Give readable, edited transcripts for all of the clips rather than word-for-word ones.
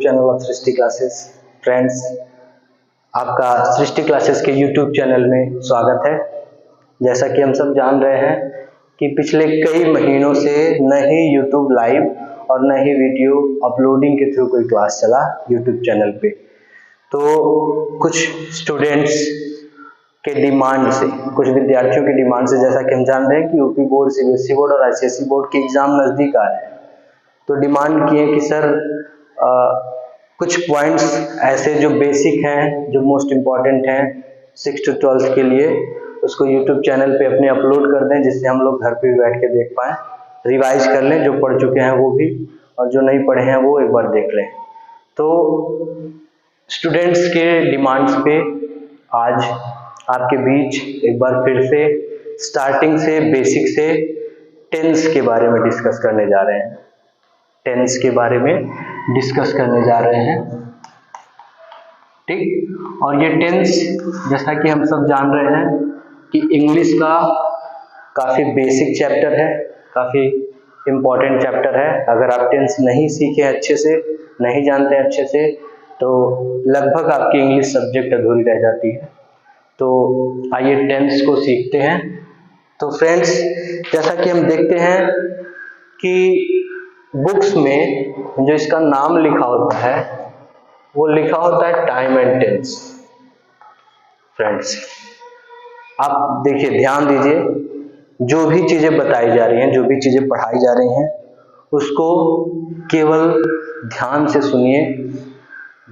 Channel of Srishti classes. Friends, आपका सृष्टि classes के YouTube channel में स्वागत है। जैसा कि हम सब जान रहे हैं कि पिछले कई महीनों से न ही यूट्यूब लाइव और न ही वीडियो अपलोडिंग के थ्रू कोई क्लास चला यूट्यूब चैनल पे। तो कुछ स्टूडेंट्स के डिमांड से, कुछ विद्यार्थियों के डिमांड से, जैसा कि हम जान रहे हैं कि यूपी बोर्ड, सीबीएसई बोर्ड और आईसीएसई बोर्ड के एग्जाम नजदीक आ रहे हैं, तो डिमांड किए कि सर कुछ पॉइंट्स ऐसे जो बेसिक हैं, जो मोस्ट इम्पॉर्टेंट हैं 6 to 12 के लिए, उसको यूट्यूब चैनल पे अपने अपलोड कर दें, जिससे हम लोग घर पे भी बैठ के देख पाएँ, रिवाइज कर लें, जो पढ़ चुके हैं वो भी और जो नहीं पढ़े हैं वो एक बार देख लें। तो स्टूडेंट्स के डिमांड्स पे आज आपके बीच एक बार फिर से स्टार्टिंग से, बेसिक से टेंस के बारे में डिस्कस करने जा रहे हैं। टेंस के बारे में डिस्कस करने जा रहे हैं, ठीक। और ये टेंस, जैसा कि हम सब जान रहे हैं कि इंग्लिश का काफ़ी बेसिक चैप्टर है, काफ़ी इम्पॉर्टेंट चैप्टर है। अगर आप टेंस नहीं सीखे अच्छे से, नहीं जानते हैं अच्छे से, तो लगभग आपकी इंग्लिश सब्जेक्ट अधूरी रह जाती है। तो आइए टेंस को सीखते हैं। तो फ्रेंड्स, जैसा कि हम देखते हैं कि बुक्स में जो इसका नाम लिखा होता है वो लिखा होता है टाइम एंड टेंस। फ्रेंड्स, आप देखिए, ध्यान दीजिए, जो भी चीजें बताई जा रही हैं, जो भी चीजें पढ़ाई जा रही हैं, उसको केवल ध्यान से सुनिए,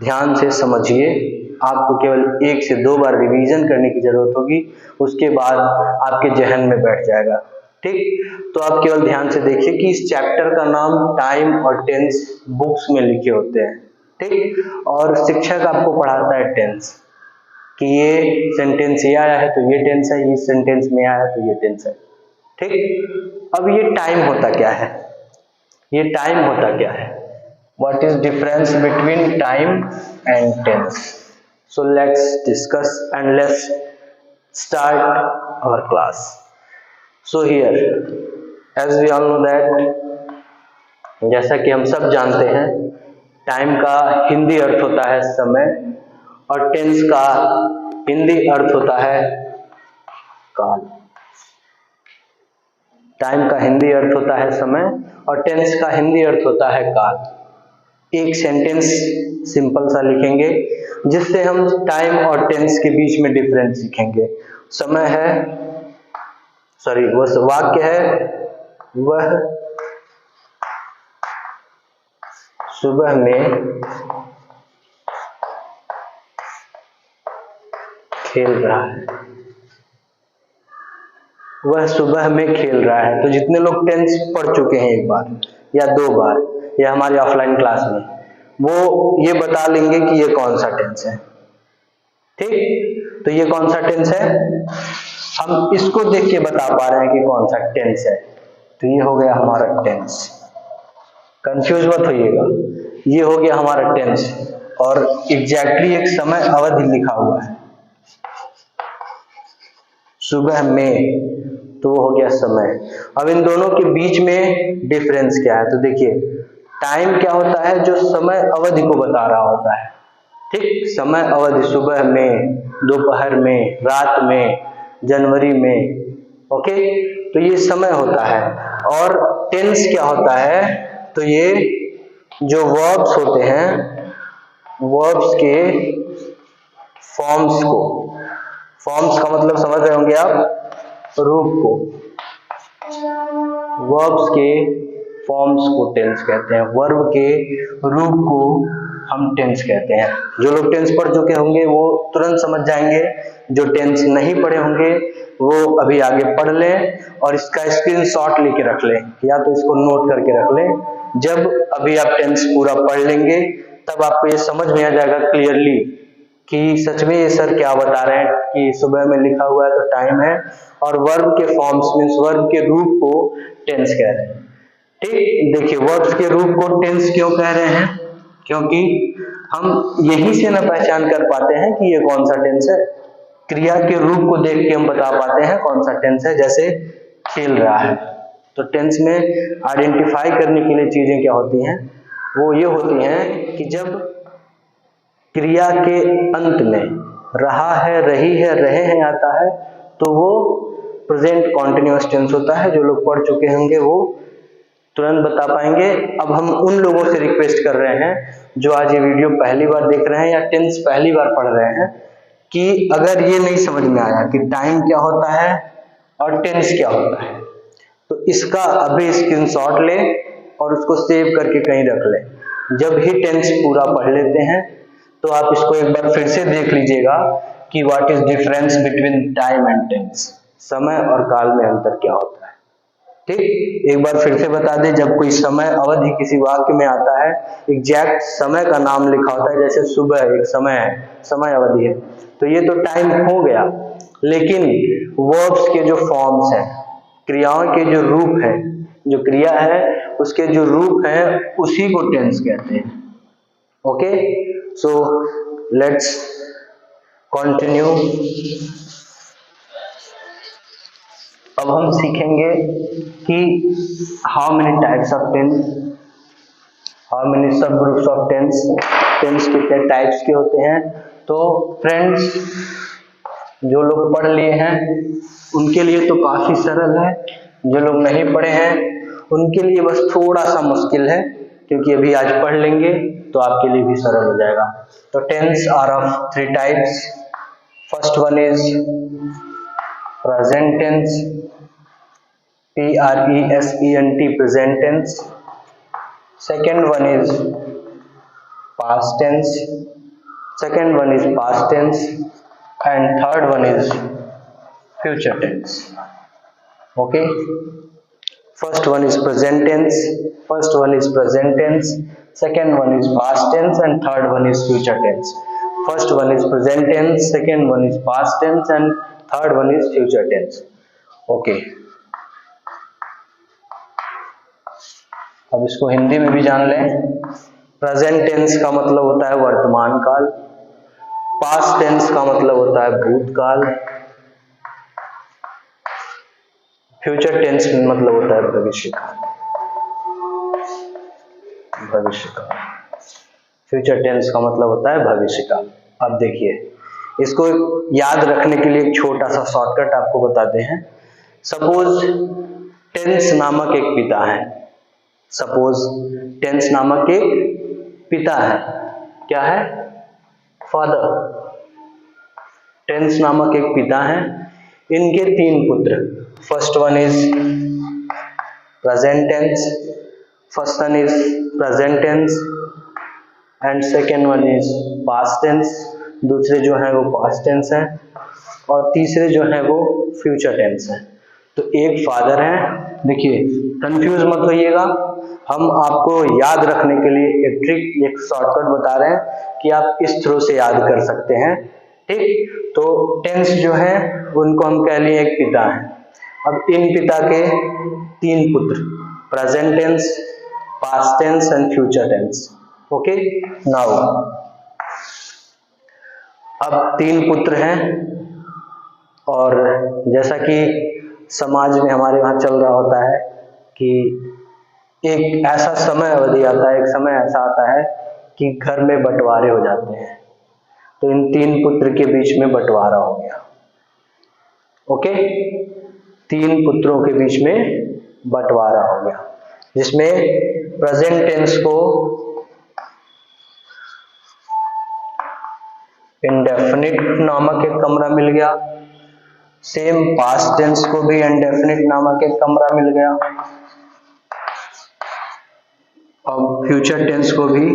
ध्यान से समझिए। आपको केवल 1 से 2 बार रिवीजन करने की जरूरत होगी, उसके बाद आपके जहन में बैठ जाएगा, ठीक। तो आप केवल ध्यान से देखिए कि इस चैप्टर का नाम टाइम और टेंस बुक्स में लिखे होते हैं, ठीक। और शिक्षक आपको पढ़ाता है टेंस, कि ये सेंटेंस ये आया है तो ये टेंस है, ये सेंटेंस में आया तो ये टेंस है, ठीक। अब ये टाइम होता क्या है? ये टाइम होता क्या है? What is difference between time and tense? So let's discuss and let's start our class. So here, as we all know that, जैसा कि हम सब जानते हैं, टाइम का हिंदी अर्थ होता है समय और टेंस का हिंदी अर्थ होता है काल। टाइम का हिंदी अर्थ होता है समय और टेंस का हिंदी अर्थ होता है काल। एक सेंटेंस सिंपल सा लिखेंगे जिससे हम टाइम और टेंस के बीच में डिफरेंस सीखेंगे। समय है, सॉरी, वह वाक्य है, वह सुबह में खेल रहा है। वह सुबह में खेल रहा है। तो जितने लोग टेंस पढ़ चुके हैं 1 बार या 2 बार या हमारी ऑफलाइन क्लास में, वो ये बता लेंगे कि ये कौन सा टेंस है, ठीक। तो ये कौन सा टेंस है, हम इसको देख के बता पा रहे हैं कि कौन सा टेंस है। तो ये हो गया हमारा टेंस, कंफ्यूज मत होइएगा, ये हो गया हमारा टेंस और एग्जैक्टली एक समय अवधि लिखा हुआ है, सुबह में, तो वो हो गया समय। अब इन दोनों के बीच में डिफरेंस क्या है? तो देखिए, टाइम क्या होता है? जो समय अवधि को बता रहा होता है, ठीक। समय अवधि, सुबह में, दोपहर में, रात में, जनवरी में, ओके। तो ये समय होता है। और टेंस क्या होता है? तो ये जो वर्ब्स होते हैं, वर्ब्स के फॉर्म्स को, फॉर्म्स का मतलब समझ रहे होंगे आप, रूप को, वर्ब्स के फॉर्म्स को टेंस कहते हैं, वर्ब के रूप को हम टेंस कहते हैं। जो लोग टेंस पढ़ चुके होंगे वो तुरंत समझ जाएंगे, जो टेंस नहीं पढ़े होंगे वो अभी आगे पढ़ लें और इसका स्क्रीनशॉट लेके रख लें, या तो इसको नोट करके रख लें। जब अभी आप टेंस पूरा पढ़ लेंगे तब आपको ये समझ में आ जाएगा क्लियरली कि सच में ये सर क्या बता रहे हैं कि सुबह में लिखा हुआ है तो टाइम है, और वर्ब के फॉर्म्स मींस वर्ब के रूप को टेंस कह रहे हैं, ठीक। देखिए, वर्ब्स के रूप को टेंस क्यों कह रहे हैं? क्योंकि हम यहीं से न पहचान कर पाते हैं कि ये कौन सा टेंस है, क्रिया के रूप को देख के हम बता पाते हैं कौन सा टेंस है। जैसे खेल रहा है, तो टेंस में आइडेंटिफाई करने के लिए चीजें क्या होती हैं? वो ये होती हैं कि जब क्रिया के अंत में रहा है, रही है, रहे हैं आता है तो वो प्रेजेंट कॉन्टिन्यूअस टेंस होता है। जो लोग पढ़ चुके होंगे वो तुरंत बता पाएंगे। अब हम उन लोगों से रिक्वेस्ट कर रहे हैं जो आज ये वीडियो पहली बार देख रहे हैं या टेंस पहली बार पढ़ रहे हैं कि अगर ये नहीं समझ में आया कि टाइम क्या होता है और टेंस क्या होता है तो इसका अभी स्क्रीनशॉट ले और उसको सेव करके कहीं रख लें। जब ही टेंस पूरा पढ़ लेते हैं तो आप इसको एक बार फिर से देख लीजिएगा कि what is difference between time and tense, समय और काल में अंतर क्या होता है। ठीक, एक बार फिर से बता दें, जब कोई समय अवधि किसी वाक्य में आता है, एग्जैक्ट समय का नाम लिखा होता है, जैसे सुबह एक समय है, समय अवधि है, तो ये तो टाइम हो गया, लेकिन वर्ब्स के जो फॉर्म्स हैं, क्रियाओं के जो रूप है, जो क्रिया है उसके जो रूप है उसी को टेंस कहते हैं। Okay, so let's continue. अब हम सीखेंगे कि how many types of tense, how many sub groups of tense, tense कितने टाइप्स के होते हैं। तो फ्रेंड्स, जो लोग पढ़ लिए हैं उनके लिए तो काफी सरल है, जो लोग नहीं पढ़े हैं उनके लिए बस थोड़ा सा मुश्किल है, क्योंकि अभी आज पढ़ लेंगे तो आपके लिए भी सरल हो जाएगा। तो tense are of 3 types. First one is present tense, PRESENT, present tense. Second one is past tense. Second one is past tense, and third one is future tense. Okay. First one is present tense. First one is present tense. Second one is past tense, and third one is future tense. First one is present tense. Second one is past tense, and third one is future tense. Okay. अब इसको हिंदी में भी जान लें। Present tense का मतलब होता है वर्तमान काल, पास्ट टेंस का मतलब होता है भूतकाल, फ्यूचर टेंस का मतलब होता है भविष्य काल। भविष्य काल, फ्यूचर टेंस का मतलब होता है भविष्य काल। अब देखिए, इसको याद रखने के लिए एक छोटा सा शॉर्टकट आपको बताते हैं। सपोज टेंस नामक एक पिता है, सपोज टेंस नामक एक पिता है, क्या है? फादर। टेंस नामक एक पिता है, इनके 3 पुत्र। First one is present tense, first one is present tense and second one is past tense. दूसरे जो है वो पास्ट टेंस है और तीसरे जो है वो फ्यूचर टेंस है। तो एक फादर है, देखिए कंफ्यूज मत होइएगा, हम आपको याद रखने के लिए एक ट्रिक, एक शॉर्टकट बता रहे हैं कि आप इस थ्रू से याद कर सकते हैं। ठीक, तो टेंस जो है उनको हम कह लिए एक पिता है। अब इन पिता के 3 पुत्र, present tense, past tense and future tense. Okay, now अब 3 पुत्र हैं और जैसा कि समाज में हमारे वहां चल रहा होता है कि एक ऐसा समय अवधि आता है, एक समय ऐसा आता है कि घर में बंटवारे हो जाते हैं। तो इन 3 पुत्र के बीच में बंटवारा हो गया। ओके, 3 पुत्रों के बीच में बंटवारा हो गया, जिसमें प्रेजेंट टेंस को इंडेफिनिट नामक एक कमरा मिल गया, सेम पास्ट टेंस को भी इंडेफिनिट नामक एक कमरा मिल गया, और फ्यूचर टेंस को भी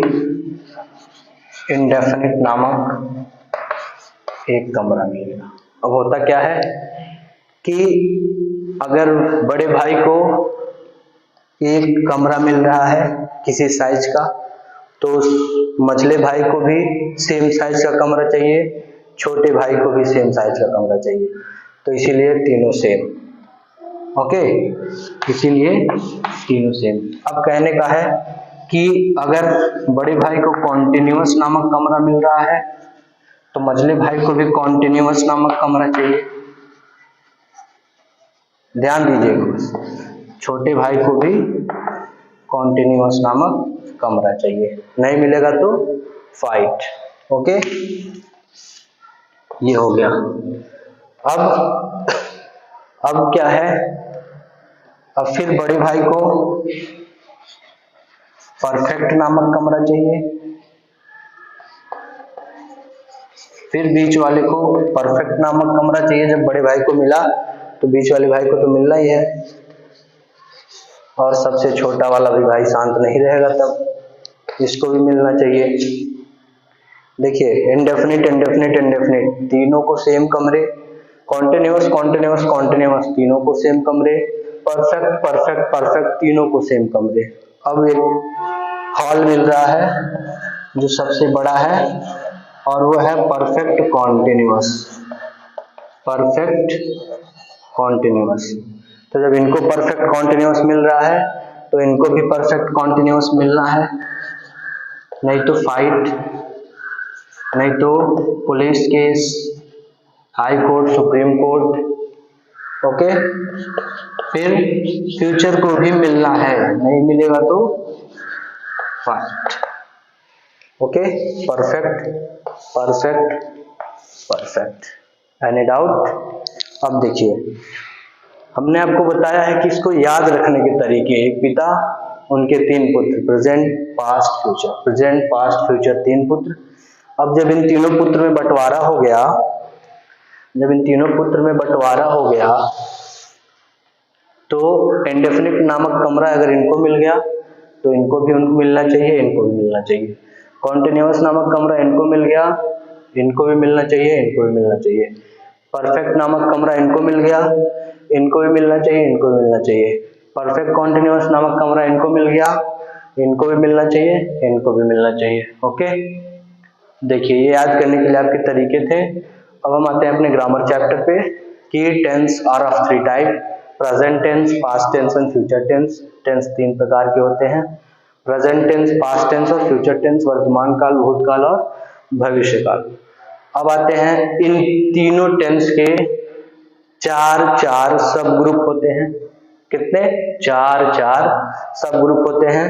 इंडेफिनिट नामक एक कमरा मिल गया। अब होता क्या है कि अगर बड़े भाई को एक कमरा मिल रहा है किसी साइज का, तो उस मझले भाई को भी सेम साइज का कमरा चाहिए, छोटे भाई को भी सेम साइज का कमरा चाहिए। तो इसीलिए तीनों सेम। ओके, इसीलिए तीनों सेम। अब कहने का है कि अगर बड़े भाई को कॉन्टिन्यूअस नामक कमरा मिल रहा है तो मझले भाई को भी कॉन्टिन्यूअस नामक कमरा चाहिए। ध्यान दीजिएगा, छोटे भाई को भी कॉन्टिन्यूअस नामक कमरा चाहिए, नहीं मिलेगा तो फाइट। ओके, ये हो गया। अब क्या है, अब फिर बड़े भाई को परफेक्ट नामक कमरा चाहिए, फिर बीच वाले को परफेक्ट नामक कमरा चाहिए। जब बड़े भाई को मिला तो बीच वाले भाई को तो मिलना ही है, और सबसे छोटा वाला भी भाई शांत नहीं रहेगा, तब इसको भी मिलना चाहिए। देखिए, इंडेफिनिट इंडेफिनिट इंडेफिनिट तीनों को सेम कमरे, कॉन्टिन्यूअस कॉन्टिन्यूअस कॉन्टिन्यूअस तीनों को सेम कमरे, परफेक्ट परफेक्ट परफेक्ट तीनों को सेम कमरे। अब एक हॉल मिल रहा है जो सबसे बड़ा है, और वो है परफेक्ट कॉन्टिन्यूअस, परफेक्ट कॉन्टिन्यूअस। तो जब इनको परफेक्ट कॉन्टिन्यूअस मिल रहा है तो इनको भी परफेक्ट कॉन्टिन्यूअस मिलना है, नहीं तो फाइट, नहीं तो police case, high court, supreme court. Okay, फिर फ्यूचर को भी मिलना है, नहीं मिलेगा तो fight. Okay, perfect perfect perfect. Any doubt? अब देखिए, हमने आपको बताया है कि इसको याद रखने के तरीके, एक पिता उनके 3 पुत्र, present past future, present past future 3 पुत्र। अब जब इन तीनों पुत्र में बंटवारा हो गया, जब इन तीनों पुत्र में बंटवारा हो गया तो इंडेफिनिट नामक कमरा अगर इनको मिल गया तो इनको भी उनको मिलना चाहिए, इनको भी मिलना चाहिए। कॉन्टिन्यूअस नामक कमरा इनको मिल गया, इनको भी मिलना चाहिए, इनको भी मिलना चाहिए। परफेक्ट नामक कमरा इनको मिल गया, इनको भी मिलना चाहिए, इनको भी मिलना चाहिए। परफेक्ट कॉन्टिन्यूअस नामक कमरा इनको मिल गया, इनको भी मिलना चाहिए, इनको भी मिलना चाहिए। ओके, देखिए ये याद करने के लिए आपके तरीके थे। अब हम आते हैं अपने ग्रामर चैप्टर पे कि tense are of 3 type, present tense, past tense and future tense. Tense 3 प्रकार के होते हैं, प्रेजेंट टेंस, पास्ट टेंस और फ्यूचर टेंस, वर्तमान काल, भूतकाल और भविष्य काल। अब आते हैं इन तीनों टेंस के 4 सब ग्रुप होते हैं। कितने? 4 सब ग्रुप होते हैं,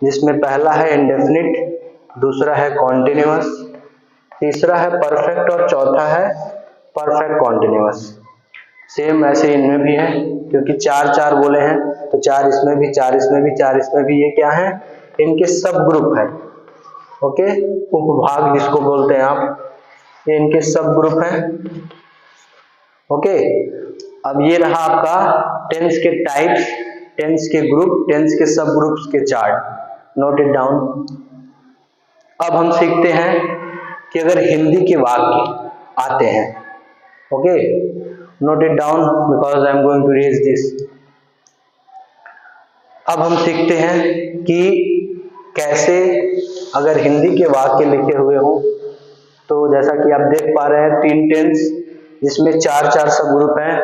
जिसमें पहला है इंडेफिनिट, दूसरा है कॉन्टिन्यूअस, तीसरा है परफेक्ट और चौथा है परफेक्ट कॉन्टिन्यूअस। सेम ऐसे इनमें भी है, क्योंकि 4 बोले हैं तो 4 इसमें भी, 4 इसमें भी, 4 इसमें भी। ये क्या है? इनके सब ग्रुप है। ओके, उपभाग जिसको बोलते हैं आप, ये इनके सब ग्रुप हैं। ओके, अब ये रहा आपका टेंस के टाइप्स, टेंस के ग्रुप, टेंस के सब ग्रुप्स के चार्ट। Note it down. अब हम सीखते हैं कि अगर हिंदी के वाक्य आते हैं, okay, note it down because I am going to raise this. अब हम सीखते हैं कि कैसे अगर हिंदी के वाक्य लिखे हुए हो, तो जैसा कि आप देख पा रहे हैं 3 टेंस जिसमें 4 सब ग्रुप हैं,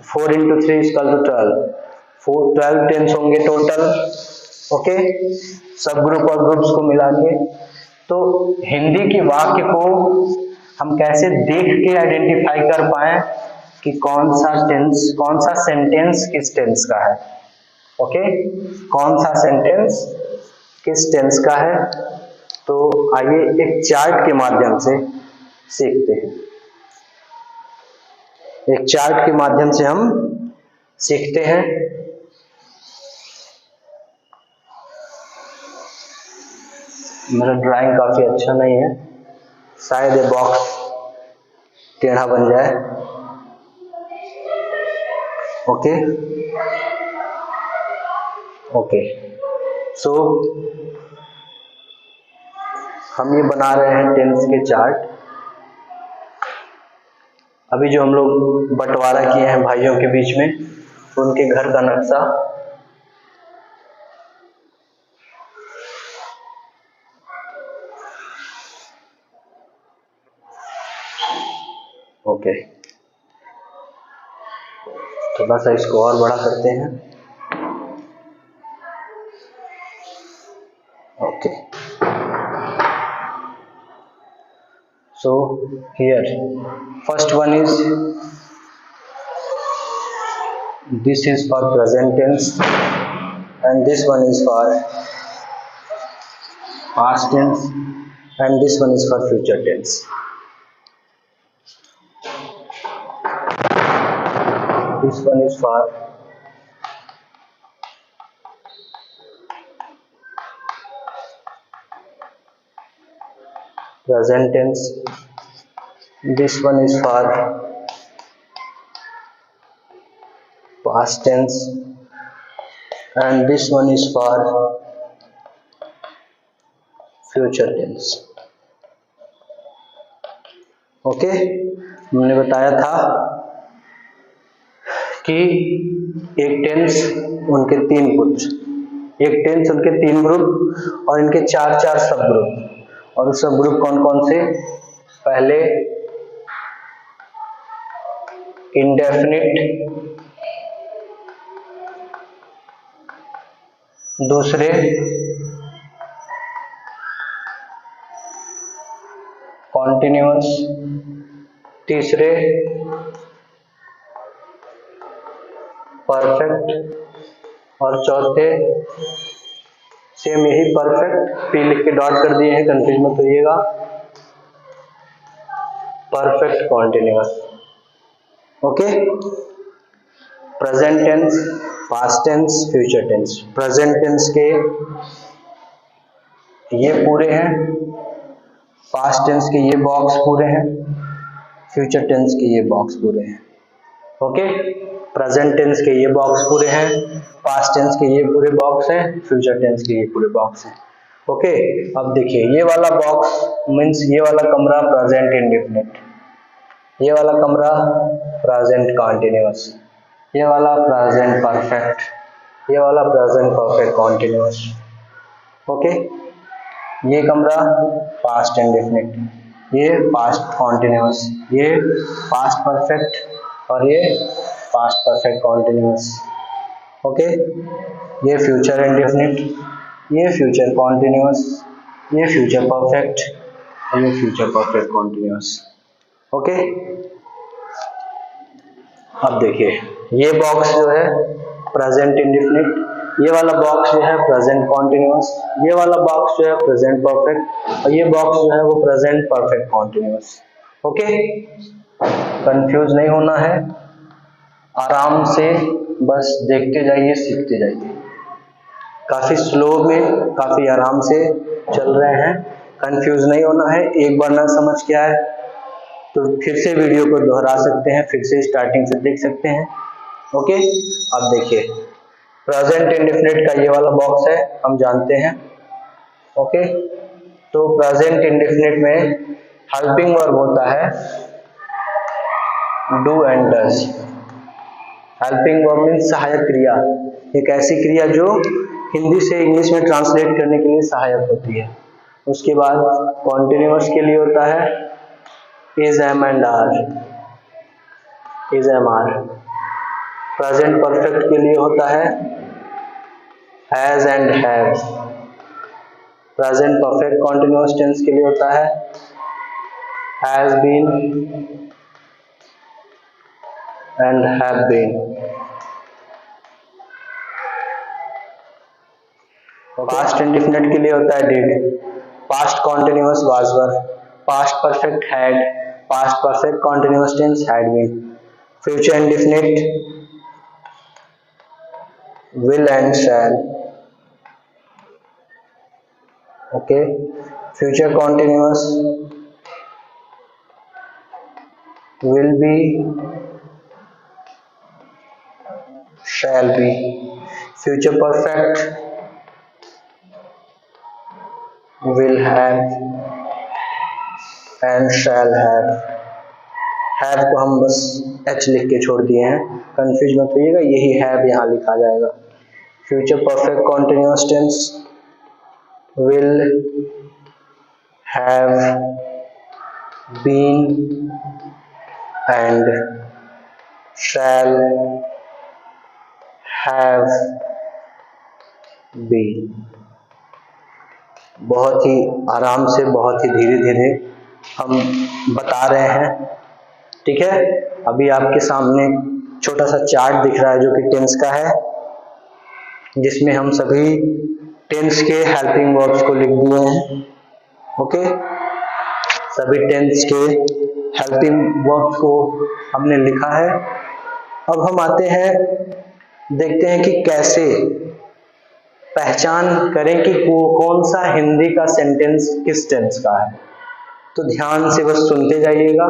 4 into 3 is equal to 12, 12 tense होंगे टोटल। ओके, सब ग्रुप और ग्रुप्स को मिला के। तो हिंदी के वाक्य को हम कैसे देख के आइडेंटिफाई कर पाए कि कौन सा टेंस, कौन सा सेंटेंस किस टेंस का है। ओके, कौन सा सेंटेंस किस टेंस का है, तो आइए एक चार्ट के माध्यम से सीखते हैं। एक चार्ट के माध्यम से हम सीखते हैं। मेरा ड्राइंग काफी अच्छा नहीं है, शायद ये बॉक्स टेढ़ा बन जाए। ओके ओके, सो हम ये बना रहे हैं टेंस के चार्ट। अभी जो हम लोग बंटवारा किए हैं भाइयों के बीच में, उनके घर का नक्शा। ओके, थोड़ा सा इसको और बड़ा करते हैं। Okay, so here first one is, this is for present tense and this one is for past tense, and this one is for future tense. This one is for present tense. This one is for past tense, and this one is for future tense. Okay, मैंने बताया था कि एक tense उनके तीन group, एक tense उनके तीन ग्रुप और इनके चार चार सब ग्रुप। और सब ग्रुप कौन कौन से? पहले इंडेफिनिट, दूसरे कॉन्टिन्यूअस, तीसरे परफेक्ट और चौथे सेम यही परफेक्ट, पी लिख के डॉट कर दिए हैं, कंफ्यूज मत होइएगा, perfect continuous. Okay, present tense, past tense, future tense. Present tense के ये पूरे हैं, पास्ट टेंस के ये बॉक्स पूरे हैं, फ्यूचर टेंस के ये बॉक्स पूरे हैं। ओके, प्रेजेंट टेंस के ये बॉक्स पूरे हैं, पास्ट टेंस के ये पूरे बॉक्स हैं, फ्यूचर टेंस के ये पूरे बॉक्स हैं। ओके, अब देखिए ये वाला बॉक्स मीन्स ये वाला कमरा प्रेजेंट इंडेफिनिट, ये वाला कमरा प्रेजेंट कॉन्टिन्यूअस, ये वाला प्रेजेंट परफेक्ट, ये वाला प्रेजेंट परफेक्ट कॉन्टिन्यूअस। ओके, ये कमरा पास्ट इंडेफिनिट, ये पास्ट कॉन्टिन्यूअस, ये पास्ट परफेक्ट और ये पास्ट परफेक्ट कॉन्टिन्यूअस। ओके, ये फ्यूचर इंडेफिनिट, ये फ्यूचर कॉन्टिन्यूअस, ये फ्यूचर परफेक्ट और ये फ्यूचर परफेक्ट कॉन्टिन्यूअस। ओके, अब देखिए ये बॉक्स जो है प्रेजेंट इंडेफिनिट, ये वाला बॉक्स जो है प्रेजेंट कॉन्टिन्यूअस, ये वाला बॉक्स जो है प्रेजेंट परफेक्ट और ये बॉक्स जो है वो present perfect continuous. Okay, confuse नहीं होना है, आराम से बस देखते जाइए, सीखते जाइए। काफी स्लो में काफी आराम से चल रहे हैं, कंफ्यूज नहीं होना है। एक बार ना समझ के आए तो फिर से वीडियो को दोहरा सकते हैं, फिर से स्टार्टिंग से देख सकते हैं। ओके, अब देखिए प्रेजेंट इंडेफिनिट का ये वाला बॉक्स है, हम जानते हैं। ओके, तो प्रेजेंट इंडेफिनिट में हेल्पिंग वर्ब होता है do and does. Helping verb means सहायक क्रिया, एक ऐसी क्रिया जो हिंदी से इंग्लिश में ट्रांसलेट करने के लिए सहायक होती है। उसके बाद कॉन्टिन्यूअस के लिए होता है is, am and are, is, am, are। Present perfect के लिए होता है has and have। Present perfect continuous tense के लिए होता है has been and have been। Past indefinite के लिए होता है did। Past continuous was, were। Past perfect had। Past perfect continuous tense had been। Future indefinite will and shall। Okay, future continuous will be, shall be। Future perfect will have and shall have। have को हम बस h लिख के छोड़ दिए हैं, confuse मत होइएगा, यही have यहाँ लिखा जाएगा। Future perfect continuous tense will have been and shall have been। बहुत ही आराम से, बहुत ही धीरे धीरे हम बता रहे हैं, ठीक है। अभी आपके सामने छोटा सा चार्ट दिख रहा है जो कि टेंस का है, जिसमें हम सभी टेंस के हेल्पिंग वर्ब्स को लिख दिए हैं। ओके, सभी टेंस के हेल्पिंग वर्ब्स को हमने लिखा है। अब हम आते हैं, देखते हैं कि कैसे पहचान करें कि कौन सा हिंदी का सेंटेंस किस टेंस का है। तो ध्यान से बस सुनते जाइएगा।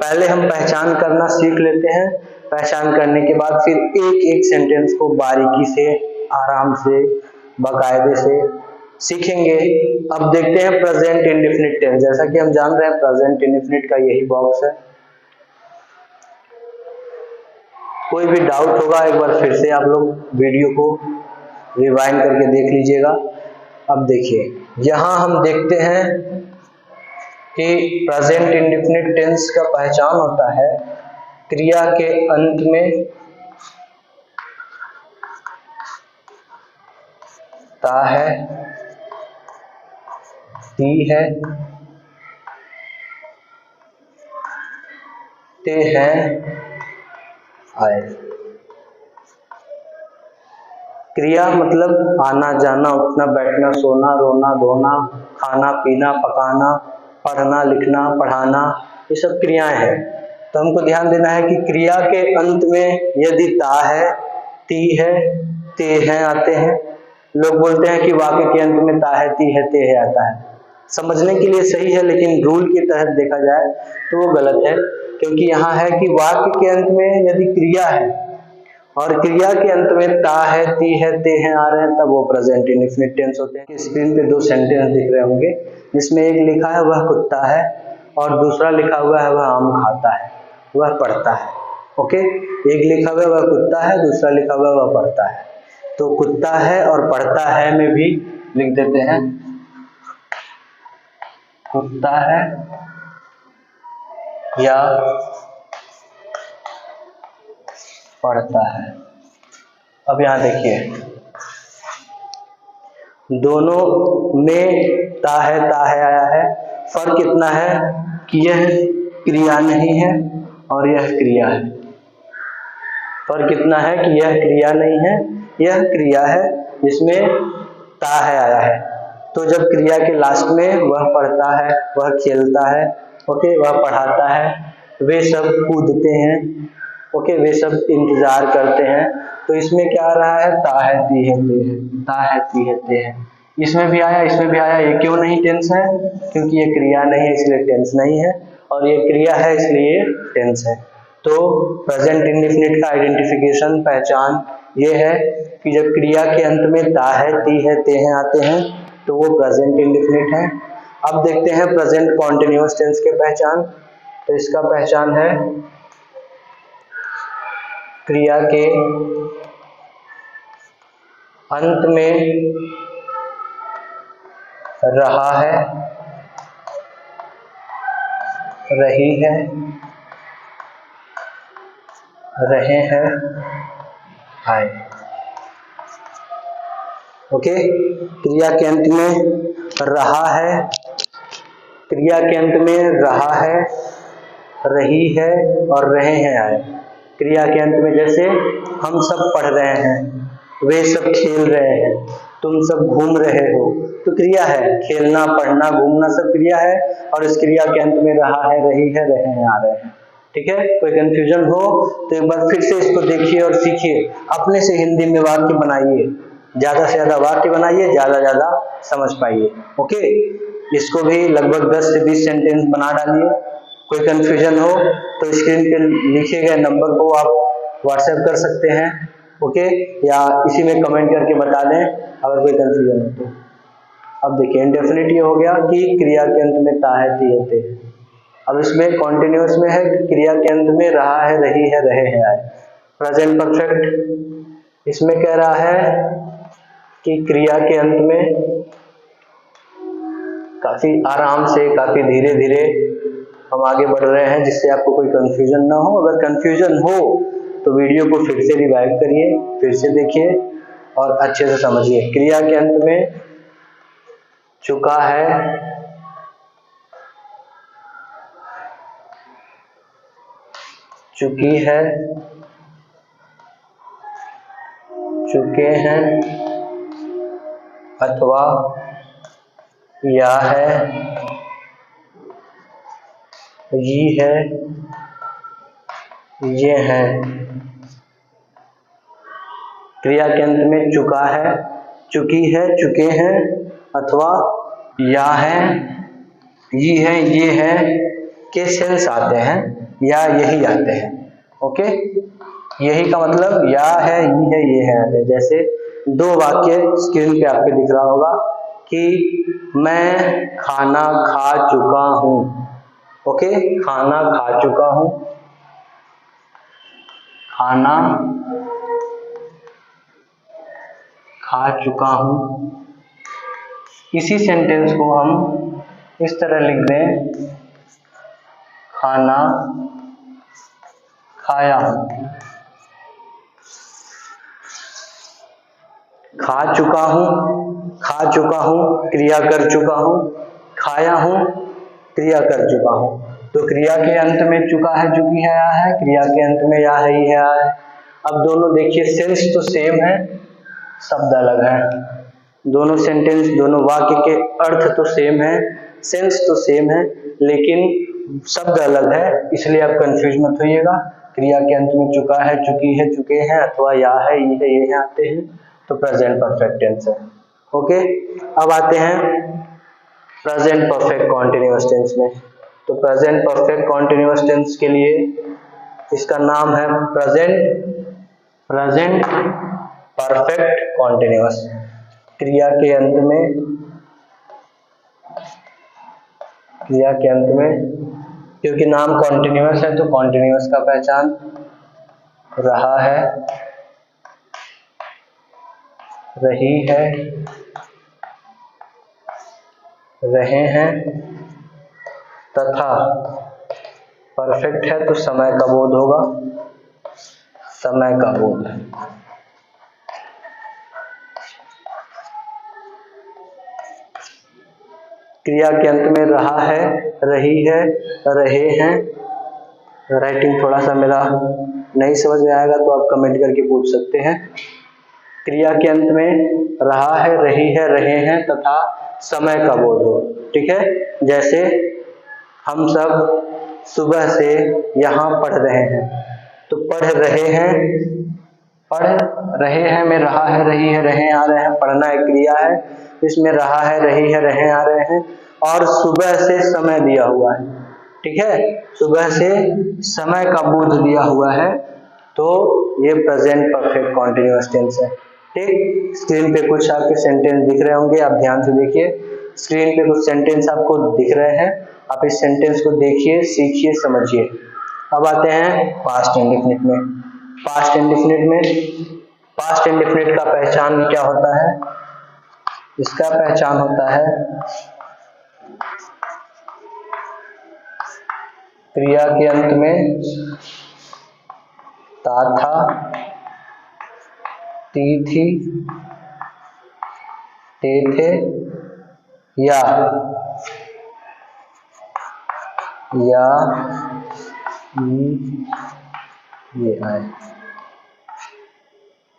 पहले हम पहचान करना सीख लेते हैं, पहचान करने के बाद फिर एक एक सेंटेंस को बारीकी से, आराम से, बाकायदे से सीखेंगे। अब देखते हैं प्रेजेंट इंडेफिनिट टेंस। जैसा कि हम जान रहे हैं प्रेजेंट इंडेफिनिट का यही बॉक्स है। कोई भी डाउट होगा एक बार फिर से आप लोग वीडियो को रिवाइंड करके देख लीजिएगा। अब देखिए, यहां हम देखते हैं कि प्रेजेंट इंडेफिनिट टेंस का पहचान होता है क्रिया के अंत में ता है, ती है, ते हैं, आए। क्रिया मतलब आना जाना, उठना बैठना, सोना रोना धोना, खाना पीना, पकाना, पढ़ना लिखना, पढ़ाना, ये सब क्रियाएं हैं। तो हमको ध्यान देना है कि क्रिया के अंत में यदि ता है, ती है, ते हैं आते हैं। लोग बोलते हैं कि वाक्य के अंत में ता है, ती है, ते है आता है। समझने के लिए सही है, लेकिन रूल के तहत देखा जाए तो वो गलत है, क्योंकि यहाँ है कि वाक्य के अंत में यदि क्रिया है और क्रिया के अंत में ता है, ती है, ते हैं आ रहे हैं, तब वो प्रेजेंट इंडेफिनिट टेंस होते हैं। स्क्रीन पे दो सेंटेंस दिख रहे होंगे, जिसमें एक लिखा है वह कुत्ता है और दूसरा लिखा हुआ है वह आम खाता है, वह पढ़ता है। ओके, एक लिखा हुआ है वह कुत्ता है, दूसरा लिखा हुआ है वह पढ़ता है। तो कुत्ता है और पढ़ता है में भी लिख देते हैं कुत्ता है या पढ़ता है। अब यहां देखिए, दोनों में ता है आया है। फर्क इतना है कि यह क्रिया नहीं है और यह क्रिया है। फर्क इतना है कि यह क्रिया नहीं है, यह क्रिया है जिसमें ता है आया है। तो जब क्रिया के लास्ट में वह पढ़ता है, वह खेलता है, ओके, वह पढ़ाता है, वे सब कूदते हैं, ओके, वे सब इंतजार करते हैं, तो इसमें क्या आ रहा है? ता है, ती है, ते है, ता है, ती है, ते है। इसमें भी आया, इसमें भी आया। ये क्यों नहीं टेंस है? क्योंकि ये क्रिया नहीं है इसलिए टेंस नहीं है, और ये क्रिया है इसलिए टेंस है। तो प्रेजेंट इंडेफिनिट का आइडेंटिफिकेशन, पहचान ये है कि जब क्रिया के अंत में ता है, ती है, ते हैं आते हैं तो वो प्रेजेंट इंडेफिनिट है। अब देखते हैं प्रेजेंट कॉन्टिन्यूअस टेंस के पहचान। तो इसका पहचान है क्रिया के अंत में रहा है, रही है, रहे हैं, आए। ओके, क्रिया के अंत में रहा है, क्रिया के अंत में रहा है, रही है और रहे हैं आए। क्रिया के अंत में जैसे हम सब पढ़ रहे हैं, वे सब खेल रहे हैं, तुम सब घूम रहे हो, तो क्रिया है। खेलना, पढ़ना, घूमना सब क्रिया है, और इस क्रिया के अंत में रहा है, रही है, रहे हैं आ रहे हैं। ठीक है, कोई कंफ्यूजन हो तो एक बार फिर से इसको देखिए और सीखिए। अपने से हिंदी में वाक्य बनाइए, ज्यादा से ज्यादा वाक्य बनाइए, ज्यादा समझ पाइए। ओके, इसको भी लगभग 10 से 20 सेंटेंस बना डालिए। कोई कंफ्यूजन हो तो स्क्रीन पे लिखे गए नंबर को आप व्हाट्सएप कर सकते हैं, ओके, या इसी में कमेंट करके बता दें अगर कोई कंफ्यूजन हो तो। अब देखिए, इंडेफिनिट ये हो गया कि क्रिया के अंत में ता है, ती है, ते है। अब इसमें कॉन्टिन्यूअस में है कि क्रिया के अंत में रहा है, रही है, रहे हैं आए। प्रेजेंट परफेक्ट इसमें कह रहा है कि क्रिया के अंत में काफी आराम से, काफी धीरे धीरे हम आगे बढ़ रहे हैं, जिससे आपको कोई कंफ्यूजन ना हो। अगर कंफ्यूजन हो तो वीडियो को फिर से रिवाइव करिए, फिर से देखिए और अच्छे से समझिए। क्रिया के अंत में चुका है, चुकी है, चुके हैं, अथवा या है, ये है, ये है। क्रिया के अंत में चुका है, चुकी है, चुके हैं, अथवा या है, ये है के सेंस आते हैं या यही आते हैं। ओके, यही का मतलब या है, ये है आते हैं। जैसे दो वाक्य स्क्रीन पे आपके दिख रहा होगा कि मैं खाना खा चुका हूँ। ओके, खाना खा चुका हूँ, खाना खा चुका हूँ। इसी सेंटेंस को हम इस तरह लिख दें, खाना खाया हूँ। खा चुका हूँ, खा चुका हूँ, क्रिया कर चुका हूँ, खाया हूँ, क्रिया कर चुका हूँ। तो क्रिया के अंत में चुका है, चुकी है, या है, क्रिया के अंत में या है, ये है। अब दोनों देखिए सेंस तो सेम है, शब्द अलग है। दोनों सेंटेंस, दोनों वाक्य के अर्थ तो सेम है, सेंस तो सेम है, लेकिन शब्द अलग है, इसलिए आप कंफ्यूज मत होइएगा। क्रिया के अंत में चुका है, चुकी है, चुके हैं, अथवा या है, ये आते हैं तो प्रेजेंट परफेक्ट टेंस है। ओके, अब आते हैं प्रेजेंट परफेक्ट कॉन्टिन्यूअस टेंस में। तो प्रेजेंट परफेक्ट कॉन्टिन्यूअस टेंस के लिए इसका नाम है प्रेजेंट परफेक्ट कॉन्टिन्यूअस। क्रिया के अंत में क्योंकि नाम कॉन्टिन्यूअस है तो कॉन्टिन्यूअस का पहचान रहा है, रही है, रहे हैं, तथा परफेक्ट है तो समय का बोध होगा, समय का बोध। क्रिया के अंत में रहा है, रही है, रहे हैं। राइटिंग थोड़ा सा मेरा नहीं समझ में आएगा तो आप कमेंट करके पूछ सकते हैं। क्रिया के अंत में रहा है, रही है, रहे हैं तथा समय का बोध हो। ठीक है, जैसे हम सब सुबह से यहाँ पढ़ रहे हैं, तो पढ़ रहे हैं में रहा है, रही है, रहे आ रहे हैं। पढ़ना एक क्रिया है, इसमें रहा है, रही है, रहे आ रहे हैं, और सुबह से समय दिया हुआ है। ठीक है, सुबह से समय का बोध दिया हुआ है, तो ये प्रेजेंट परफेक्ट कॉन्टिन्यूअस टेंस है। ठीक, स्क्रीन पे कुछ आपके सेंटेंस दिख रहे होंगे, आप ध्यान से देखिए। स्क्रीन पे कुछ सेंटेंस आपको दिख रहे हैं, आप इस सेंटेंस को देखिए, सीखिए, समझिए। अब आते हैं पास्ट इंडेफिनिट में। पास्ट इंडेफिनिट का पहचान क्या होता है? इसका पहचान होता है क्रिया के अंत में ता था, ती थी, ते थे, या ये आए।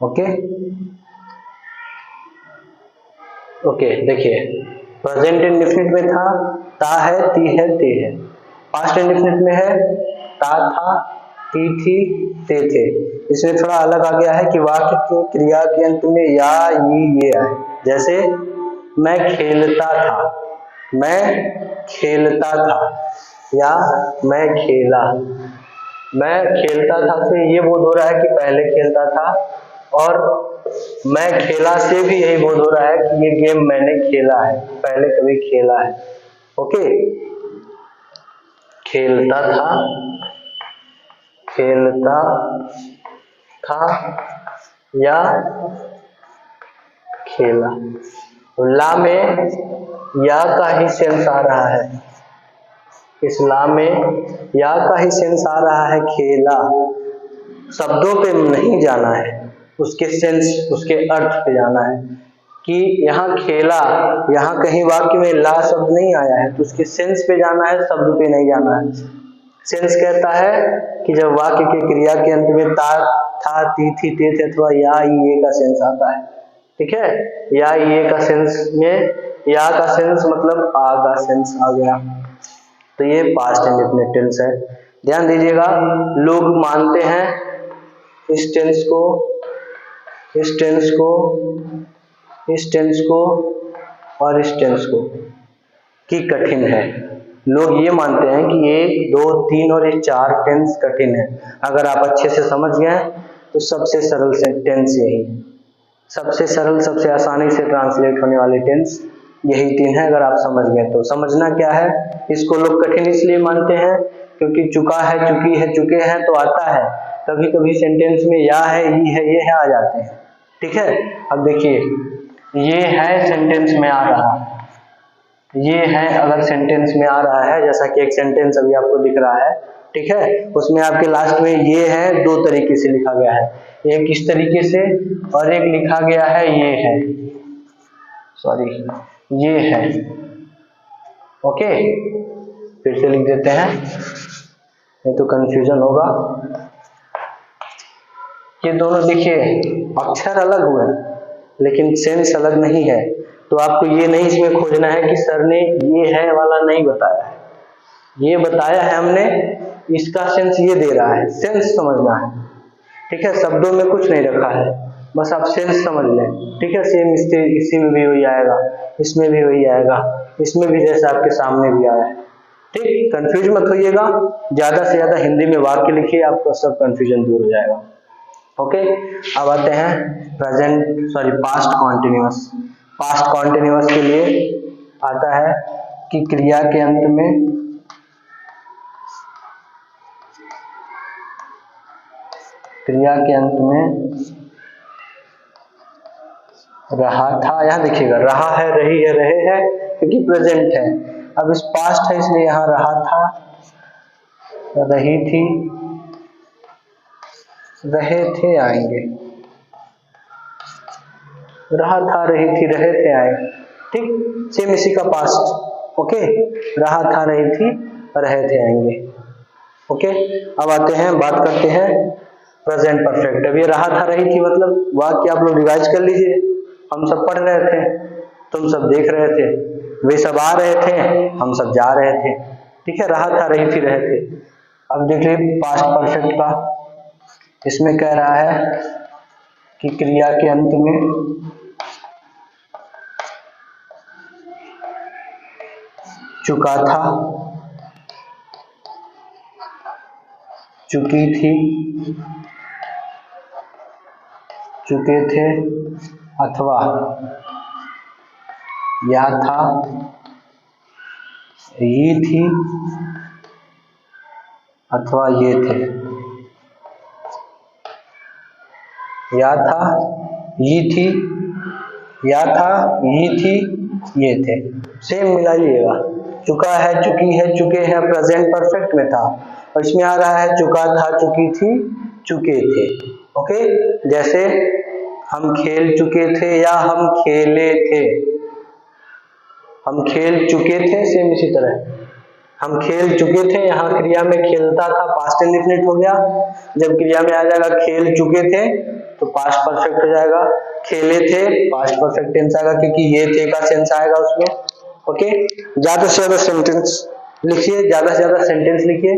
ओके, देखिए प्रेजेंट इंडेफिनिट में था ता है, ती है, ते है। पास्ट इंडेफिनिट में है ता था, ती थी, ते थे। इसमें थोड़ा अलग आ गया है कि वाक्य के क्रिया के अंत में या, ये आए। जैसे मैं खेलता था, मैं खेलता था, या मैं खेला। मैं खेलता था से ये बोध हो रहा है कि पहले खेलता था, और मैं खेला से भी यही बोध हो रहा है कि ये गेम मैंने खेला है, पहले कभी खेला है। ओके, खेलता था या खेला। ला में या का ही सेंस आ रहा है, इस ला में या का ही सेंस आ रहा है, खेला। शब्दों पे नहीं जाना है, उसके सेंस, उसके अर्थ पे जाना है कि यहाँ खेला, यहाँ कहीं वाक्य में ला शब्द नहीं आया है तो उसके सेंस पे जाना है, शब्द पे नहीं जाना है। सेंस कहता है कि जब वाक्य के क्रिया के अंत में ता, था, ती थी, ते थे अथवा या, ये का सेंस आता है। ठीक है। या ये का सेंस में, या का सेंस मतलब आ का सेंस आ गया, तो ये पास्ट इंडेफिनिट टेंस है। ध्यान दीजिएगा, लोग मानते हैं इस टेंस को, इस टेंस को, इस टेंस को और इस टेंस को कि कठिन है। लोग ये मानते हैं कि 1, 2, 3 और ये 4 टेंस कठिन है। अगर आप अच्छे से समझ गए तो सबसे सरल टेंस यही है, सबसे सरल, सबसे आसानी से ट्रांसलेट होने वाली टेंस यही 3 है। अगर आप समझ गए तो समझना क्या है, इसको लोग कठिन इसलिए मानते हैं क्योंकि चुका है, चुकी है, चुके हैं तो आता है, कभी कभी सेंटेंस में या है, ही है, ये है आ जाते हैं। ठीक है। अब देखिए, ये है सेंटेंस में आ रहा है, ये है अगर सेंटेंस में आ रहा है, जैसा कि एक सेंटेंस अभी आपको दिख रहा है, ठीक है, उसमें आपके लास्ट में ये है 2 तरीके से लिखा गया है, एक इस तरीके से और एक लिखा गया है ये है, सॉरी ये है। ओके, फिर से लिख देते हैं, नहीं तो कंफ्यूजन होगा। ये दोनों देखिए अक्षर अलग हुए लेकिन सेंस अलग नहीं है, तो आपको ये नहीं इसमें खोजना है कि सर ने ये है वाला नहीं बताया है, ये बताया है हमने, इसका सेंस ये दे रहा है, सेंस समझना है। ठीक है, शब्दों में कुछ नहीं रखा है, बस आप सेंस समझ लें। ठीक है, सेम इसी में भी वही आएगा, इसमें भी वही आएगा, इसमें भी जैसा आपके सामने भी आया है। ठीक, कंफ्यूज मत होइएगा, ज्यादा से ज्यादा हिंदी में वाक्य लिखिए, आपका सब कंफ्यूजन दूर हो जाएगा। ओके, अब आते हैं पास्ट कॉन्टिन्यूअस। पास्ट कॉन्टिन्यूअस के लिए आता है कि क्रिया के अंत में रहा था, यहां देखिएगा रहा है, रही है, रहे हैं, क्योंकि प्रेजेंट है। अब इस पास्ट है इसलिए यहां रहा था, रही थी, रहे थे आएंगे, रहा था, रही थी, रहे थे आएंगे। ठीक, सेम इसी का पास्ट। ओके, रहा था, रही थी, रहे थे आएंगे। ओके, अब आते हैं, बात करते हैं प्रेजेंट परफेक्ट। अब ये रहा था, रही थी मतलब वाक्य आप लोग रिवाइज कर लीजिए, हम सब पढ़ रहे थे, तुम सब देख रहे थे, वे सब आ रहे थे, हम सब जा रहे थे। ठीक है, रहा था, रही थी, रहे थे। अब देखिए पास्ट परफेक्ट का, इसमें कह रहा है कि क्रिया के अंत में चुका था, चुकी थी, चुके थे, अथवा या था, ये थी, अथवा ये थे, या था, ये थी, या था, ये थी, ये थे। सेम मिलाइएगा, चुका है, चुकी है, चुके हैं, प्रेजेंट परफेक्ट में था, और इसमें आ रहा है चुका था, चुकी थी, चुके थे। ओके, जैसे हम खेल चुके थे या हम खेले थे, हम खेल चुके थे, सेम इसी तरह हम खेल चुके थे, यहाँ क्रिया में खेलता था, पास्ट इंडेफिनिट हो गया। जब क्रिया में आ जाएगा खेल चुके थे तो पास्ट परफेक्ट हो जाएगा, खेले थे पास्ट परफेक्ट टेंस आएगा, क्योंकि ये थे का सेंस आएगा उसमें। ओके, ज्यादा से ज्यादा सेंटेंस लिखिए, ज्यादा से ज्यादा सेंटेंस लिखिए,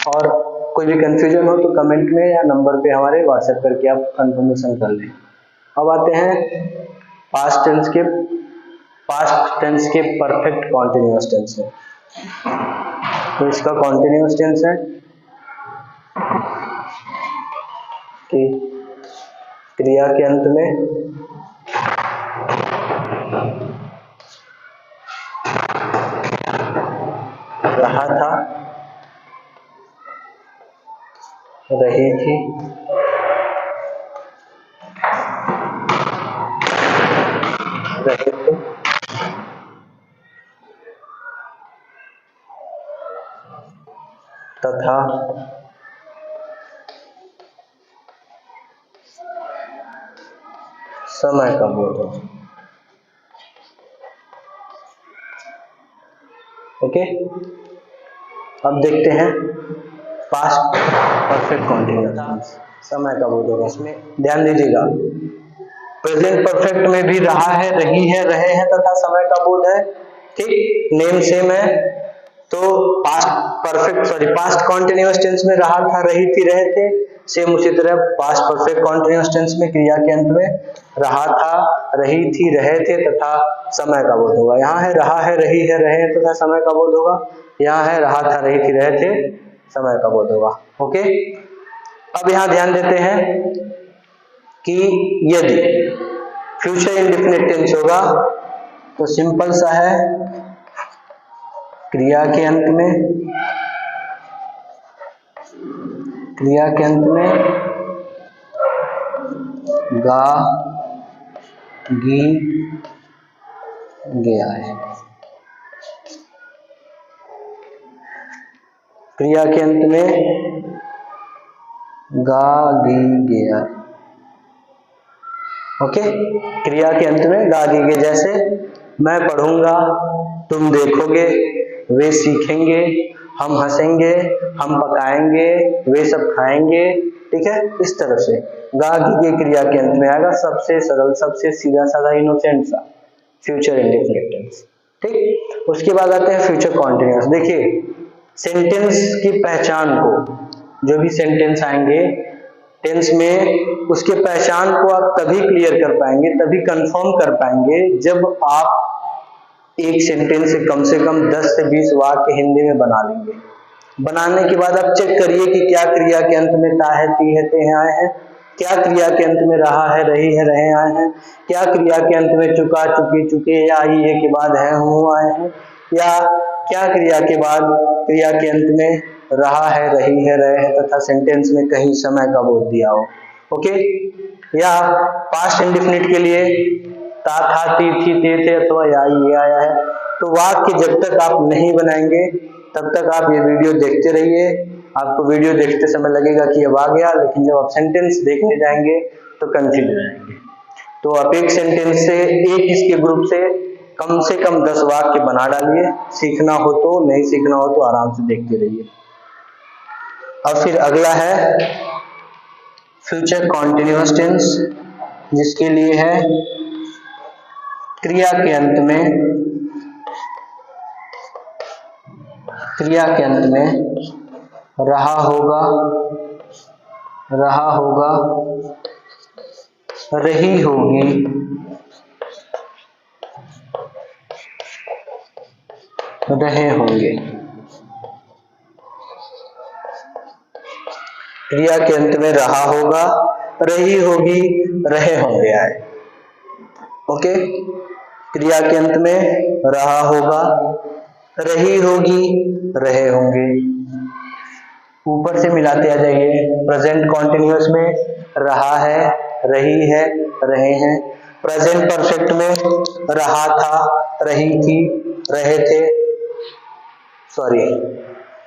और कोई भी कंफ्यूजन हो तो कमेंट में या नंबर पे हमारे व्हाट्सएप करके आप कंफर्मेशन कर लें। अब आते हैं पास्ट टेंस के परफेक्ट कॉन्टिन्यूअस टेंस में। तो इसका कॉन्टिन्यूअस टेंस है कि क्रिया के अंत में रहा था, रही थी, रहे थे, तथा समय का बोध हो। ओके, अब देखते हैं पास्ट परफेक्ट कॉन्टिन्यूअस, समय का बोध होगा। इसमें ध्यान दीजिएगा, प्रेजेंट परफेक्ट में भी रहा है, रही है, रहे हैं तथा समय का बोध है। ठीक, नेम सेम है। तो पास्ट कॉन्टिन्यूअस टेंस में रहा था, रही थी, रहे थे। सेम उसी तरह पास्ट परफेक्ट कॉन्टिन्यूअस टेंस में क्रिया के अंत में रहा था, रही थी, रहे थे तथा समय का बोध होगा। यहाँ है रहा है, रही है, रहे हैं तथा समय का बोध होगा। यहाँ है रहा था, रही थी, रहे थे, समय का बोध होगा। ओके, अब यहाँ ध्यान देते हैं कि यदि फ्यूचर इंडेफिनिट टेंस होगा तो सिंपल सा है, क्रिया के अंत में गा गी गया है। क्रिया के अंत में गा गी गया है। ओके, क्रिया के अंत में गा गी गया, जैसे मैं पढ़ूंगा, तुम देखोगे, वे सीखेंगे, हम हंसेंगे, हम पकाएंगे, वे सब खाएंगे। ठीक है, इस तरह से गा गी के क्रिया के अंत में आएगा। सबसे सरल, सबसे सीधा साधा, इनोसेंट सा फ्यूचर इंडेफिनिट टेंस। ठीक, उसके बाद आते हैं फ्यूचर कॉन्टिन्यूअस। देखिए, सेंटेंस की पहचान को, जो भी सेंटेंस आएंगे टेंस में, उसके पहचान को आप तभी क्लियर कर पाएंगे, तभी कंफर्म कर पाएंगे जब आप एक सेंटेंस से कम 10 से 20 वाक्य हिंदी में बना लेंगे। बनाने के बाद आप चेक करिए कि क्या क्रिया के अंत में ता है, ती है, ते हैं आए हैं, क्या क्रिया के अंत में रहा है, रही है, रहे आए हैं, क्या क्रिया के अंत में चुका, चुकी, चुके या आई है के बाद है, हूँ आए हैं, या क्या क्रिया के बाद क्रिया के अंत में रहा है, रही है, रहे हैं तथा सेंटेंस में कहीं समय का बोध दिया हो। ओके, या पास्ट इंडेफिनिट के लिए ता, था, ती, थी, ते थे अथवा या ये आया है। तो वाक्य जब तक आप नहीं बनाएंगे तब तक आप ये वीडियो देखते रहिए। आपको वीडियो देखते समय लगेगा कि अब आ गया, लेकिन जब आप सेंटेंस देखने जाएंगे तो कंफ्यूज हो जाएंगे। तो आप एक सेंटेंस से, एक इसके ग्रुप से कम 10 वाक्य बना डालिए। सीखना हो तो, नहीं सीखना हो तो आराम से देखते रहिए। और फिर अगला है फ्यूचर कॉन्टिन्यूअस टेंस, जिसके लिए है क्रिया के अंत में रहा होगा, रही होगी, रहे होंगे। क्रिया के अंत में रहा होगा, रही होगी, रहे होंगे आए। ओके, क्रिया के अंत में रहा होगा, रही होगी, रहे होंगे। ऊपर से मिलाते आ जाइए। प्रेजेंट कॉन्टिन्यूअस में रहा है, रही है, रहे हैं। प्रेजेंट परफेक्ट में रहा था, रही थी, रहे थे।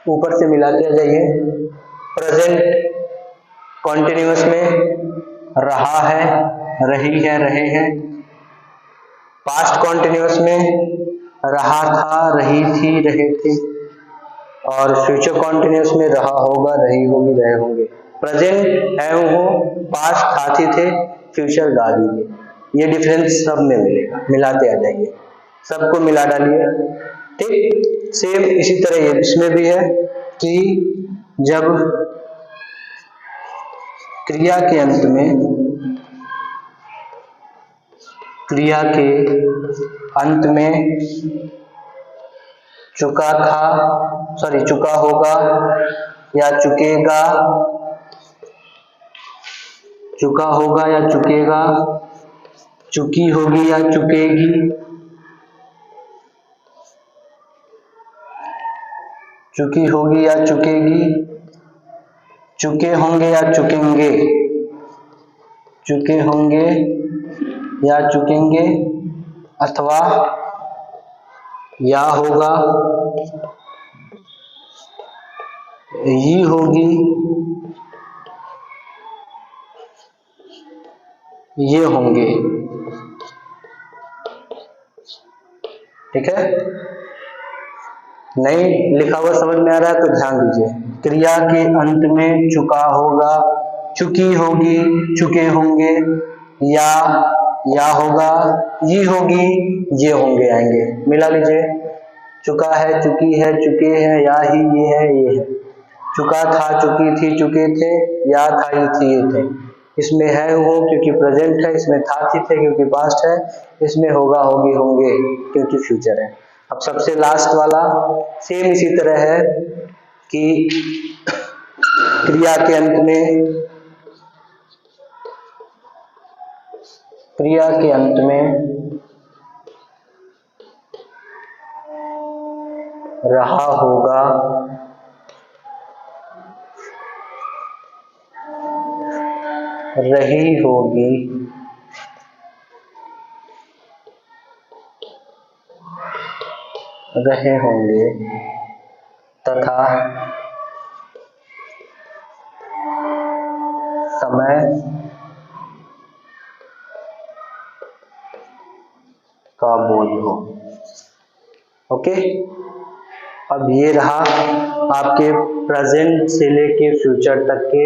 ऊपर से मिलाते आ जाइए। प्रेजेंट कॉन्टिन्यूअस में रहा है, रही है, रहे हैं। पास्ट कॉन्टिन्यूअस में रहा था, रही थी, रहे थे। और फ्यूचर कॉन्टिन्यूअस में रहा होगा, रही होगी, रहे होंगे। प्रेजेंट है हूँ, पास्ट था, थी, थे, फ्यूचर गा लीजिए। ये डिफरेंस सब में मिलेगा, मिलाते आ जाइए, सबको मिला डालिए। ठीक, सेम इसी तरह ये इसमें भी है कि जब क्रिया के अंत में चुका होगा या चुकेगा, चुका होगा या चुकेगा, चुकी होगी या चुकेगी, चुकी होगी या चुकेगी, चुके होंगे या चुकेंगे, चुके होंगे या चुकेंगे, अथवा या होगा, ये होगी, ये होंगे। ठीक है, नहीं लिखा हुआ समझ में आ रहा है तो ध्यान दीजिए। क्रिया के अंत में चुका होगा, चुकी होगी, चुके होंगे या या होगा, ये होगी, ये होंगे आएंगे। मिला लीजिए, चुका है, चुकी है, चुके हैं, या ही, ये है, ये है। चुका था, चुकी थी, चुके थे, या था, ये थी, ये थे। इसमें है हूँ क्योंकि प्रेजेंट है, इसमें था, थी, थे क्योंकि पास्ट है, इसमें होगा, होगी, होंगे क्योंकि फ्यूचर है। अब सबसे लास्ट वाला सेम इसी तरह है कि क्रिया के अंत में रहा होगा, रही होगी, रहे होंगे तथा समय का बोझ हो। ओके, अब ये रहा आपके प्रेजेंट से लेके फ्यूचर तक के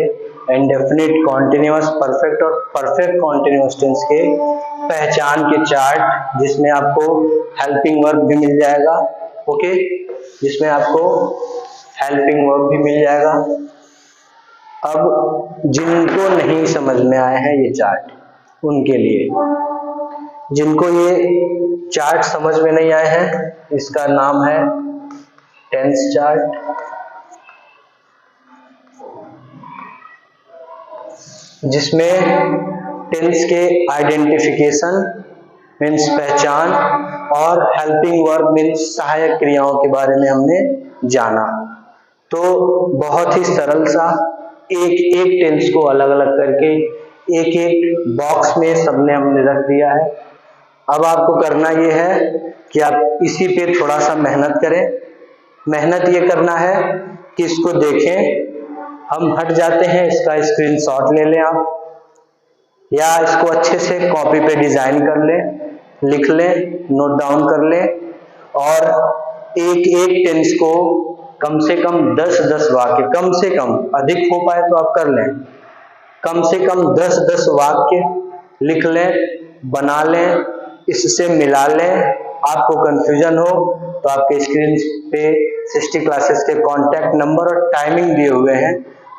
इंडेफिनिट, कॉन्टिन्यूअस, परफेक्ट और परफेक्ट कॉन्टिन्यूअस टेंस के पहचान के चार्ट, जिसमें आपको हेल्पिंग वर्ब भी मिल जाएगा। ओके, जिसमें आपको हेल्पिंग वर्ब भी मिल जाएगा। अब जिनको नहीं समझ में आए हैं ये चार्ट, उनके लिए, जिनको ये चार्ट समझ में नहीं आए हैं, इसका नाम है टेंस चार्ट। जिसमें टेंस के आइडेंटिफिकेशन मीन्स पहचान और हेल्पिंग वर्ब मीन्स सहायक क्रियाओं के बारे में हमने जाना। तो बहुत ही सरल सा एक एक टेंस को अलग अलग करके एक एक बॉक्स में सबने हमने रख दिया है। अब आपको करना ये है कि आप इसी पे थोड़ा सा मेहनत करें। मेहनत ये करना है कि इसको देखें, हम हट जाते हैं, इसका स्क्रीनशॉट ले लें आप, या इसको अच्छे से कॉपी पे डिजाइन कर लें, लिख लें, नोट डाउन कर लें, और एक एक टेंस को कम से कम 10-10 वाक्य, कम से कम, अधिक हो पाए तो आप कर लें, कम से कम 10-10 वाक्य लिख लें, बना लें, इससे मिला लें। आपको कंफ्यूजन हो तो आपके स्क्रीन पे 60 क्लासेस के कांटेक्ट नंबर और टाइमिंग दिए हुए हैं,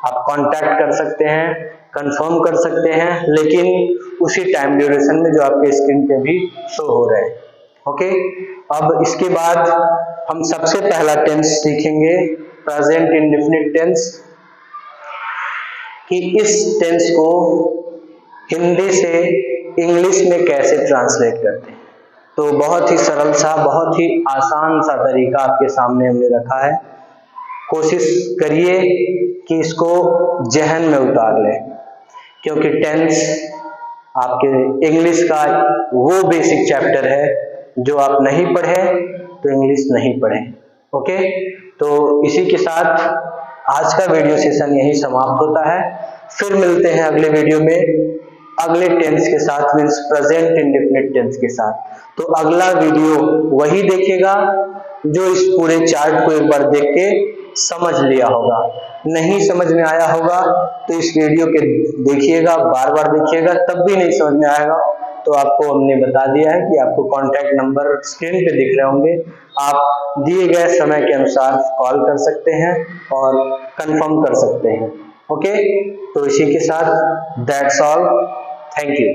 आप कांटेक्ट कर सकते हैं, कंफर्म कर सकते हैं, लेकिन उसी टाइम ड्यूरेशन में जो आपके स्क्रीन पे भी शो हो रहे हैं। ओके, अब इसके बाद हम सबसे पहला टेंस सीखेंगे, प्रेजेंट इंडेफिनिट टेंस, कि इस टेंस को हिंदी से इंग्लिश में कैसे ट्रांसलेट करते हैं। तो बहुत ही सरल सा, बहुत ही आसान सा तरीका आपके सामने हमने रखा है। कोशिश करिए कि इसको जहन में उतार लें, क्योंकि टेंस आपके इंग्लिश का वो बेसिक चैप्टर है जो आप नहीं पढ़े तो इंग्लिश नहीं पढ़े। ओके, तो इसी के साथ आज का वीडियो सेशन यही समाप्त होता है। फिर मिलते हैं अगले वीडियो में अगले टेंस के साथ, मीन्स प्रेजेंट इंडेफिनिट टेंस के साथ। तो अगला वीडियो वही देखेगा जो इस पूरे चार्ट को एक बार देख के समझ लिया होगा। नहीं समझ में आया होगा तो इस वीडियो के देखिएगा, बार बार देखिएगा, तब भी नहीं समझ में आएगा तो आपको हमने बता दिया है कि आपको कॉन्टैक्ट नंबर स्क्रीन पे दिख रहे होंगे, आप दिए गए समय के अनुसार कॉल कर सकते हैं और कंफर्म कर सकते हैं। ओके, तो इसी के साथ दैट्स ऑल, थैंक यू।